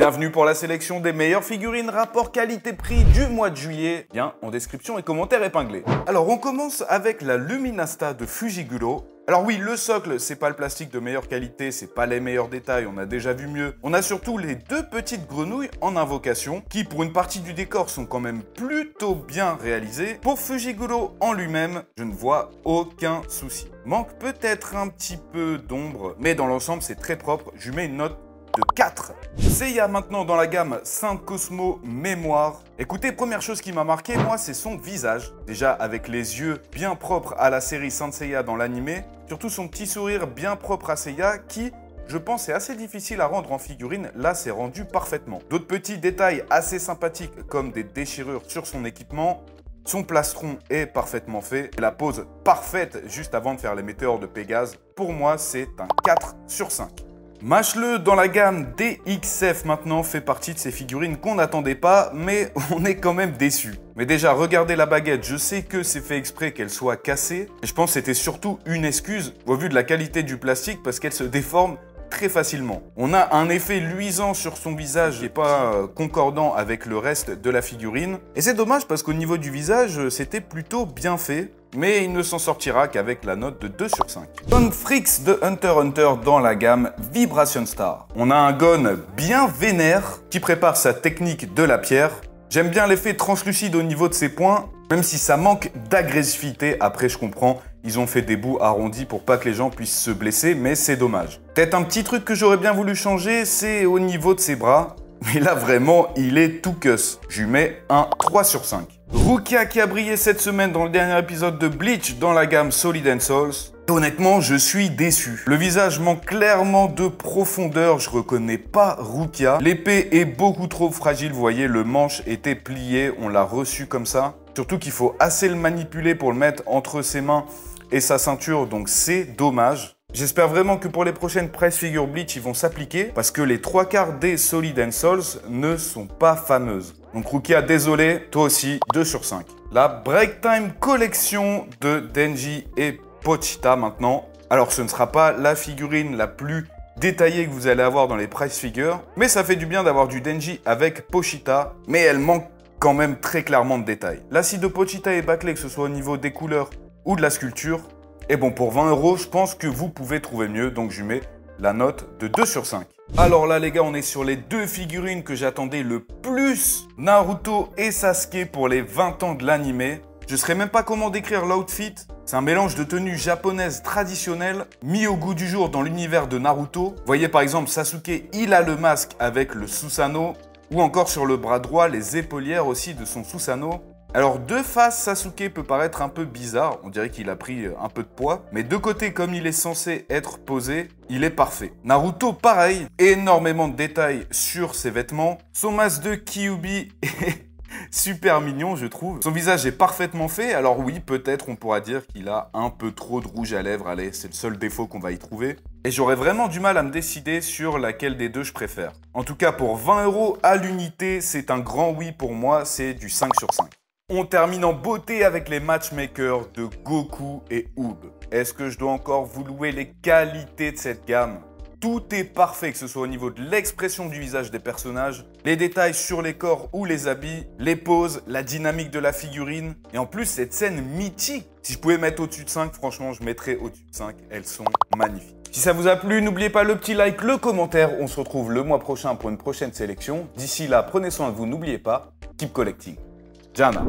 Bienvenue pour la sélection des meilleures figurines rapport qualité-prix du mois de juillet. Bien en description et commentaires épinglés. Alors on commence avec la Luminasta de Fujigulo. Alors oui, le socle, c'est pas le plastique de meilleure qualité, c'est pas les meilleurs détails, on a déjà vu mieux. On a surtout les deux petites grenouilles en invocation, qui pour une partie du décor sont quand même plutôt bien réalisées. Pour Fujigulo en lui-même, je ne vois aucun souci. Manque peut-être un petit peu d'ombre, mais dans l'ensemble c'est très propre, je lui mets une note de 4. Seiya maintenant dans la gamme Saint Cosmo Mémoire. Écoutez, première chose qui m'a marqué, moi, c'est son visage. Déjà avec les yeux bien propres à la série Saint Seiya dans l'animé. Surtout son petit sourire bien propre à Seiya qui, je pense, est assez difficile à rendre en figurine. Là, c'est rendu parfaitement. D'autres petits détails assez sympathiques comme des déchirures sur son équipement. Son plastron est parfaitement fait. La pose parfaite juste avant de faire les météores de Pégase. Pour moi, c'est un 4 sur 5. Macheleux dans la gamme DXF maintenant fait partie de ces figurines qu'on n'attendait pas, mais on est quand même déçus. Mais déjà, regardez la baguette, je sais que c'est fait exprès qu'elle soit cassée, et je pense que c'était surtout une excuse au vu de la qualité du plastique parce qu'elle se déforme très facilement. On a un effet luisant sur son visage qui n'est pas concordant avec le reste de la figurine. Et c'est dommage parce qu'au niveau du visage, c'était plutôt bien fait. Mais il ne s'en sortira qu'avavec la note de 2 sur 5. Gon Freaks de Hunter x Hunter dans la gamme Vibration Star. On a un Gon bien vénère qui prépare sa technique de la pierre. J'aime bien l'effet translucide au niveau de ses poings, même si ça manque d'agressivité. Après, je comprends, ils ont fait des bouts arrondis pour pas que les gens puissent se blesser, mais c'est dommage. Peut-être un petit truc que j'aurais bien voulu changer, c'est au niveau de ses bras. Mais là, vraiment, il est tout cuss. Je lui mets un 3 sur 5. Rukia qui a brillé cette semaine dans le dernier épisode de Bleach dans la gamme Solid and Souls. Et honnêtement, je suis déçu. Le visage manque clairement de profondeur, je reconnais pas Rukia. L'épée est beaucoup trop fragile, vous voyez, le manche était plié, on l'a reçu comme ça. Surtout qu'il faut assez le manipuler pour le mettre entre ses mains et sa ceinture, donc c'est dommage. J'espère vraiment que pour les prochaines press figure Bleach, ils vont s'appliquer parce que les 3/4 des Solid and Souls ne sont pas fameuses. Donc Rukia, désolé, toi aussi, 2 sur 5. La Break Time Collection de Denji et Pochita maintenant. Alors ce ne sera pas la figurine la plus détaillée que vous allez avoir dans les price figures, mais ça fait du bien d'avoir du Denji avec Pochita, mais elle manque quand même très clairement de détails. La scie de Pochita est bâclée, que ce soit au niveau des couleurs ou de la sculpture. Et bon, pour 20 €, je pense que vous pouvez trouver mieux, donc je lui mets la note de 2 sur 5. Alors là, les gars, on est sur les deux figurines que j'attendais le plus. Naruto et Sasuke pour les 20 ans de l'animé. Je ne saurais même pas comment décrire l'outfit. C'est un mélange de tenues japonaises traditionnelles mis au goût du jour dans l'univers de Naruto. Vous voyez par exemple, Sasuke, il a le masque avec le Susanoo. Ou encore sur le bras droit, les épaulières aussi de son Susanoo. Alors de face, Sasuke peut paraître un peu bizarre, on dirait qu'il a pris un peu de poids, mais de côté, comme il est censé être posé, il est parfait. Naruto, pareil, énormément de détails sur ses vêtements. Son masque de Kyuubi est super mignon, je trouve. Son visage est parfaitement fait, alors oui, peut-être on pourra dire qu'il a un peu trop de rouge à lèvres, allez, c'est le seul défaut qu'on va y trouver. Et j'aurais vraiment du mal à me décider sur laquelle des deux je préfère. En tout cas, pour 20 € à l'unité, c'est un grand oui pour moi, c'est du 5 sur 5. On termine en beauté avec les matchmakers de Goku et Oob. Est-ce que je dois encore vous louer les qualités de cette gamme? Tout est parfait, que ce soit au niveau de l'expression du visage des personnages, les détails sur les corps ou les habits, les poses, la dynamique de la figurine. Et en plus, cette scène mythique. Si je pouvais mettre au-dessus de 5, franchement, je mettrais au-dessus de 5. Elles sont magnifiques. Si ça vous a plu, n'oubliez pas le petit like, le commentaire. On se retrouve le mois prochain pour une prochaine sélection. D'ici là, prenez soin de vous, n'oubliez pas, keep collecting. Jana.